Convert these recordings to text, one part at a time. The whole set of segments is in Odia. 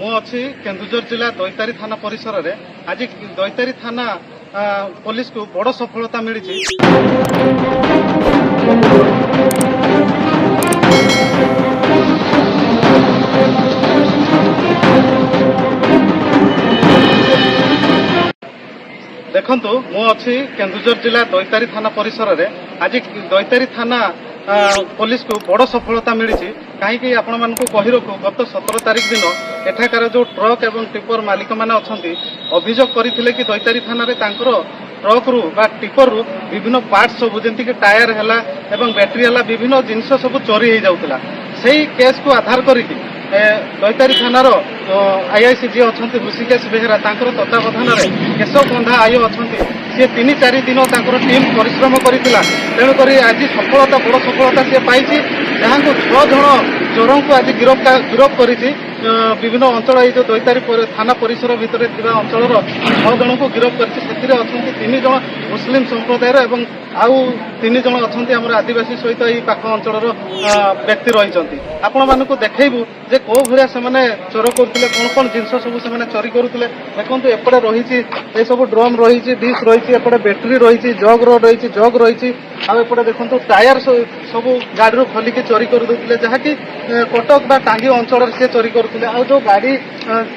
ମୁଁ ଅଛି କେନ୍ଦୁଝର ଜିଲ୍ଲା ଦୈତାରୀ ଥାନା ପରିସରରେ। ଆଜି ଦୈତାରୀ ଥାନା ପୋଲିସକୁ ବଡ଼ ସଫଳତା ମିଳିଛି। ଦେଖନ୍ତୁ, ମୁଁ ଅଛି କେନ୍ଦୁଝର ଜିଲ୍ଲା ଦୈତାରୀ ଥାନା ପରିସରରେ। ଆଜି ଦୈତାରୀ ଥାନା ପୋଲିସକୁ ବଡ଼ ସଫଳତା ମିଳିଛି। କାହିଁକି ଆପଣମାନଙ୍କୁ କହି ରଖୁ, ଗତ 17 ତାରିଖ ଦିନ ଏଠାକାର ଯେଉଁ ଟ୍ରକ୍ ଏବଂ ଟିପର ମାଲିକମାନେ ଅଛନ୍ତି ଅଭିଯୋଗ କରିଥିଲେ କି ଦୈତାରୀ ଥାନାରେ ତାଙ୍କର ଟ୍ରକ୍ରୁ ବା ଟିପରରୁ ବିଭିନ୍ନ ପାର୍ଟ ସବୁ ଯେମିତିକି ଟାୟାର ହେଲା ଏବଂ ବ୍ୟାଟେରୀ ହେଲା ବିଭିନ୍ନ ଜିନିଷ ସବୁ ଚୋରି ହୋଇଯାଉଥିଲା। ସେହି କେସ୍କୁ ଆଧାର କରିକି ଦୈତାରୀ ଥାନାର ଆଇଆଇସି ଯିଏ ଅଛନ୍ତି ହୃଷିକେଶ ବେହେରା, ତାଙ୍କର ତତ୍ତ୍ୱାବଧାନରେ କେଶବ ବନ୍ଧା ଆୟ ଅଛନ୍ତି, ସିଏ 3-4 ଦିନ ତାଙ୍କର ଟିମ୍ ପରିଶ୍ରମ କରିଥିଲା। ତେଣୁକରି ଆଜି ସଫଳତା, ବଡ଼ ସଫଳତା ସିଏ ପାଇଛି, ଯାହାଙ୍କୁ 6 ଜଣ ଚୋରଙ୍କୁ ଆଜି ଗିରଫ କରିଛି। ବିଭିନ୍ନ ଅଞ୍ଚଳ, ଏଇ ଯେଉଁ ଦୈତାରୀ ଥାନା ପରିସର ଭିତରେ ଥିବା ଅଞ୍ଚଳର 6 ଜଣଙ୍କୁ ଗିରଫ କରିଛି। ସେଥିରେ ଅଛନ୍ତି 3 ଜଣ ମୁସଲିମ ସମ୍ପ୍ରଦାୟର ଏବଂ ଆଉ 3 ଜଣ ଅଛନ୍ତି ଆମର ଆଦିବାସୀ ସହିତ ଏଇ ପାଖ ଅଞ୍ଚଳର ବ୍ୟକ୍ତି ରହିଛନ୍ତି। ଆପଣମାନଙ୍କୁ ଦେଖେଇବୁ ଯେ କୋଉ ଭଳିଆ ସେମାନେ ଚୋର କରୁଥିଲେ, କ'ଣ କ'ଣ ଜିନିଷ ସବୁ ସେମାନେ ଚୋରି କରୁଥିଲେ। ଦେଖନ୍ତୁ, ଏପଟେ ରହିଛି ଏସବୁ ଡ୍ରମ୍ ରହିଛି, ଡିସ୍ ରହିଛି, ଏପଟେ ବ୍ୟାଟେରୀ ରହିଛି, ଜଗ୍ ରହିଛି। ଆଉ ଏପଟେ ଦେଖନ୍ତୁ ଟାୟାର ସବୁ ଗାଡ଼ିରୁ ଖୋଲିକି ଚୋରି କରିଦେଉଥିଲେ, ଯାହାକି କଟକ ବା ଟାଙ୍ଗୀ ଅଞ୍ଚଳରେ ସେ ଚୋରି କରୁଥିଲେ। ଆଉ ଯେଉଁ ଗାଡ଼ି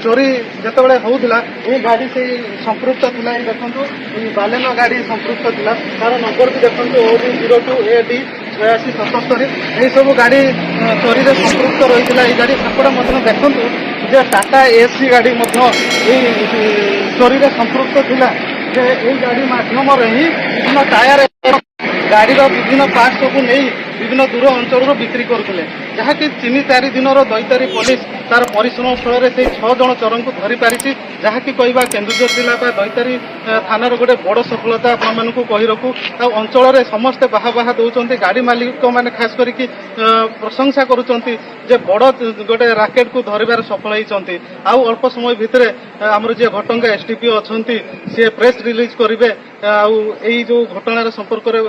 ଚୋରି ଯେତେବେଳେ ହେଉଥିଲା, ଏଇ ଗାଡ଼ି ସେଇ ସମ୍ପୃକ୍ତ ଥିଲା। ଏଇ ଦେଖନ୍ତୁ, ଏଇ ବାଲେନୋ ଗାଡ଼ି ସମ୍ପୃକ୍ତ ଥିଲା। ତାର ନମ୍ବର ବି ଦେଖନ୍ତୁ OB02AD 8277। ଏହିସବୁ ଗାଡ଼ି ଚୋରିରେ ସମ୍ପୃକ୍ତ ରହିଥିଲା। ଏଇ ଗାଡ଼ି ସେପଟେ ମଧ୍ୟ ଦେଖନ୍ତୁ ଯେ ଟାଟା ଏସି ଗାଡ଼ି ମଧ୍ୟ ଏଇ ଚୋରିରେ ସମ୍ପୃକ୍ତ ଥିଲା। ଯେ ଏଇ ଗାଡ଼ି ମାଧ୍ୟମରେ ହିଁ ବିଭିନ୍ନ ଟାୟାର ଗାଡ଼ିର ବିଭିନ୍ନ ପାର୍ଟ ସବୁ ନେଇ ବିଭିନ୍ନ ଦୂର ଅଞ୍ଚଳରୁ ବିକ୍ରି କରୁଥିଲେ, ଯାହାକି 3-4 ଦିନର ଦୈତାରୀ ପୋଲିସ ତାର ପରିଶ୍ରମ ଫଳରେ ସେଇ 6 ଜଣ ଚୋରଙ୍କୁ ଧରିପାରିଛି, ଯାହାକି କହିବା କେନ୍ଦୁଝର ଜିଲ୍ଲା ବା ଦୈତାରୀ ଥାନାର ଗୋଟେ ବଡ଼ ସଫଳତା ଆପଣମାନଙ୍କୁ କହି ରଖୁ। ଆଉ ଅଞ୍ଚଳରେ ସମସ୍ତେ ବାହା ଦେଉଛନ୍ତି, ଗାଡ଼ି ମାଲିକମାନେ ଖାସ କରିକି ପ୍ରଶଂସା କରୁଛନ୍ତି ଯେ ବଡ଼ ଗୋଟେ ରାକେଟକୁ ଧରିବାରେ ସଫଳ ହେଇଛନ୍ତି। ଆଉ ଅଳ୍ପ ସମୟ ଭିତରେ ଆମର ଯିଏ ଘଟଙ୍ଗା SDPO ଅଛନ୍ତି ସିଏ ପ୍ରେସ୍ ରିଲିଜ୍ କରିବେ, ଆଉ ଏଇ ଯେଉଁ ଘଟଣାର ସମ୍ପର୍କରେ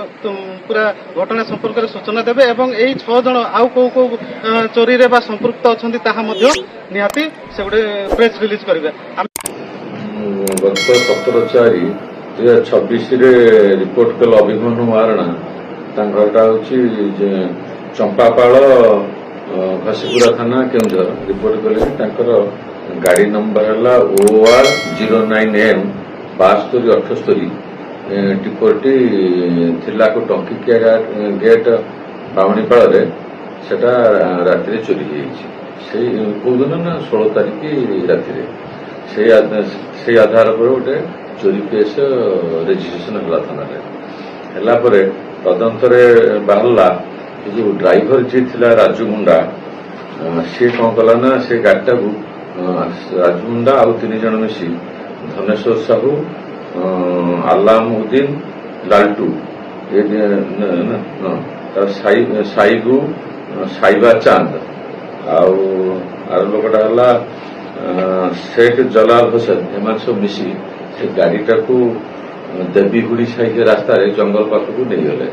ପୁରା ଘଟଣା ସମ୍ପର୍କରେ ସୂଚନା ଦେବେ ଏବଂ ଏଇ 6 ଜଣ ଆଉ କୋଉ ଚୋରିରେ ବା ସମ୍ପୃକ୍ତ ଅଛନ୍ତି ତାହା ମଧ୍ୟ ନିହାତି ସେ ଗୋଟେ ପ୍ରେସ୍ ରିଲିଜ୍ କରିବେ। ଗତ 17/4/2026 ରିପୋର୍ଟ କଲେ ଅଭିମନ୍ୟୁ ମହାରଣା, ତାଙ୍କ ଘରଟା ହେଉଛି ଚମ୍ପାପାଳ, ଘସିପୁରା ଥାନା, କେଉଁଝର। ରିପୋର୍ଟ କଲେ ତାଙ୍କର ଗାଡ଼ି ନମ୍ବର ହେଲା OR09M 7278। ଟିପରଟି ଥିଲା ଟଙ୍କିକିଆ ଗେଟ୍ ବାଉଣୀପାଳରେ, ସେଟା ରାତିରେ ଚୋରି ହେଇଯାଇଛି। ସେଇ କୋଉଦିନ ନା 16 ତାରିଖ ରାତିରେ ସେଇ ଆଧାର ଉପରେ ଗୋଟେ ଚୋରି କେସ୍ ରେଜିଷ୍ଟ୍ରେସନ ହେଲା ଥାନାରେ। ହେଲା ପରେ ତଦନ୍ତରେ ବାହାରିଲା ଏ ଯୋଉ ଡ୍ରାଇଭର ଯିଏ ଥିଲା ରାଜୁ ମୁଣ୍ଡା, ସିଏ କ'ଣ କଲା ନା ସେ ଗାଡ଼ିଟାକୁ ରାଜୁ ମୁଣ୍ଡା ଆଉ 3 ଜଣ ମିଶି ଧନେଶ୍ୱର ସାହୁ, ଆଲାମୁଦ୍ଦିନ, ଲାଲଟୁ, ସାଇଗୁ, ସାଇବା ଚାନ୍ଦ, ଆଉ ଲୋକଟା ହେଲା ଶେଖ ଜଲାଲ ହୋସେନ, ଏମାନେ ସବୁ ମିଶି ସେ ଗାଡ଼ିଟାକୁ ଦେବୀଗୁଡ଼ି ସାହି ରାସ୍ତାରେ ଜଙ୍ଗଲ ପାଖକୁ ନେଇଗଲେ।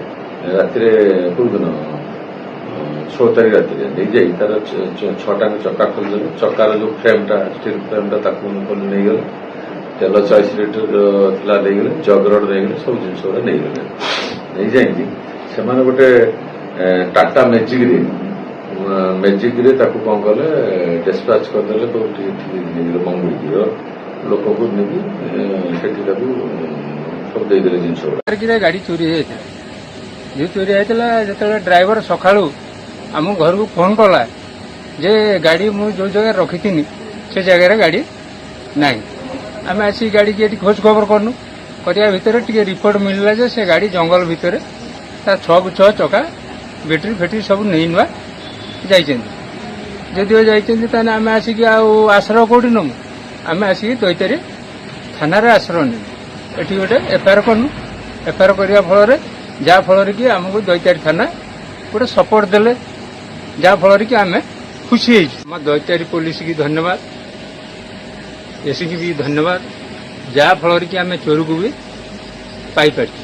ରାତିରେ କୋଉଦିନ 16 ତାରିଖ ରାତିରେ ନେଇଯାଇ ତାର 6ଟାଙ୍କ ଚକା ଖୋଲିଦେଲେ। ଚକାର ଯୋଉ ଫ୍ରେମ୍ଟା, ଷ୍ଟିଲ୍ ଫ୍ରେମ୍ଟା, ତାକୁ ନେଇଗଲେ। ତେଲ 40 ଲିଟର ଥିଲା ନେଇଗଲେ, ଜଗ ରଡ୍ ନେଇଗଲେ, ସବୁ ଜିନିଷ ଗୁଡ଼ା ନେଇଗଲେ। ନେଇଯାଇକି ସେମାନେ ଗୋଟେ ଟାଟା ମ୍ୟାଜିକରେ ତାକୁ କ'ଣ କଲେ, ଡିସ୍ପାଚ୍ କରିଦେଲେ କୋଉଠି ମଙ୍ଗୁଳିର ଲୋକକୁ ନେଇକି ସେଠି ତାକୁ ସବୁ ଦେଇଦେଲେ ଜିନିଷ ଗୁଡ଼ା। ଗାଡ଼ି ଚୋରି ହେଇଯାଇଥିଲା। ଯେଉଁ ଚୋରି ହେଇଥିଲା, ଯେତେବେଳେ ଡ୍ରାଇଭର ସକାଳୁ ଆମ ଘରକୁ ଫୋନ୍ କଲା ଯେ ଗାଡ଼ି ମୁଁ ଯେଉଁ ଜାଗାରେ ରଖିଥିଲି ସେ ଜାଗାରେ ଗାଡ଼ି ନାହିଁ। ଆମେ ଆସିକି ଗାଡ଼ିକି ଏଠି ଖୋଜ ଖବର କଲୁ। କରିବା ଭିତରେ ଟିକେ ରିପୋର୍ଟ ମିଳିଲା ଯେ ସେ ଗାଡ଼ି ଜଙ୍ଗଲ ଭିତରେ ତା 6 ଚକା, ବ୍ୟାଟେରୀ ଫେଟେରୀ ସବୁ ନେଇ ନୂଆ ଯାଇଛନ୍ତି। ଯଦିଓ ଯାଇଛନ୍ତି, ତାହେଲେ ଆମେ ଆସିକି ଆଉ ଆଶ୍ରୟ କୋଉଠି ନେବୁ? ଆମେ ଆସିକି ଦୈତାରୀ ଥାନାରେ ଆଶ୍ରୟ ନେବୁ। ଏଠି ଗୋଟେ FIR କଲୁ। FIR କରିବା ଫଳରେ ଯାହାଫଳରେ କି ଆମକୁ ଦୈତାରୀ ଥାନା ଗୋଟେ ସପୋର୍ଟ ଦେଲେ, ଯାହାଫଳରେ କି ଆମେ ଖୁସି ହେଇଛୁ। ଆମ ଦୈତାରୀ ପୋଲିସ କି ଧନ୍ୟବାଦ, ଏସିକି ବି ଧନ୍ୟବାଦ, ଯାହାଫଳରେ କି ଆମେ ଚୋରକୁ ବି ପାଇପାରିଛୁ।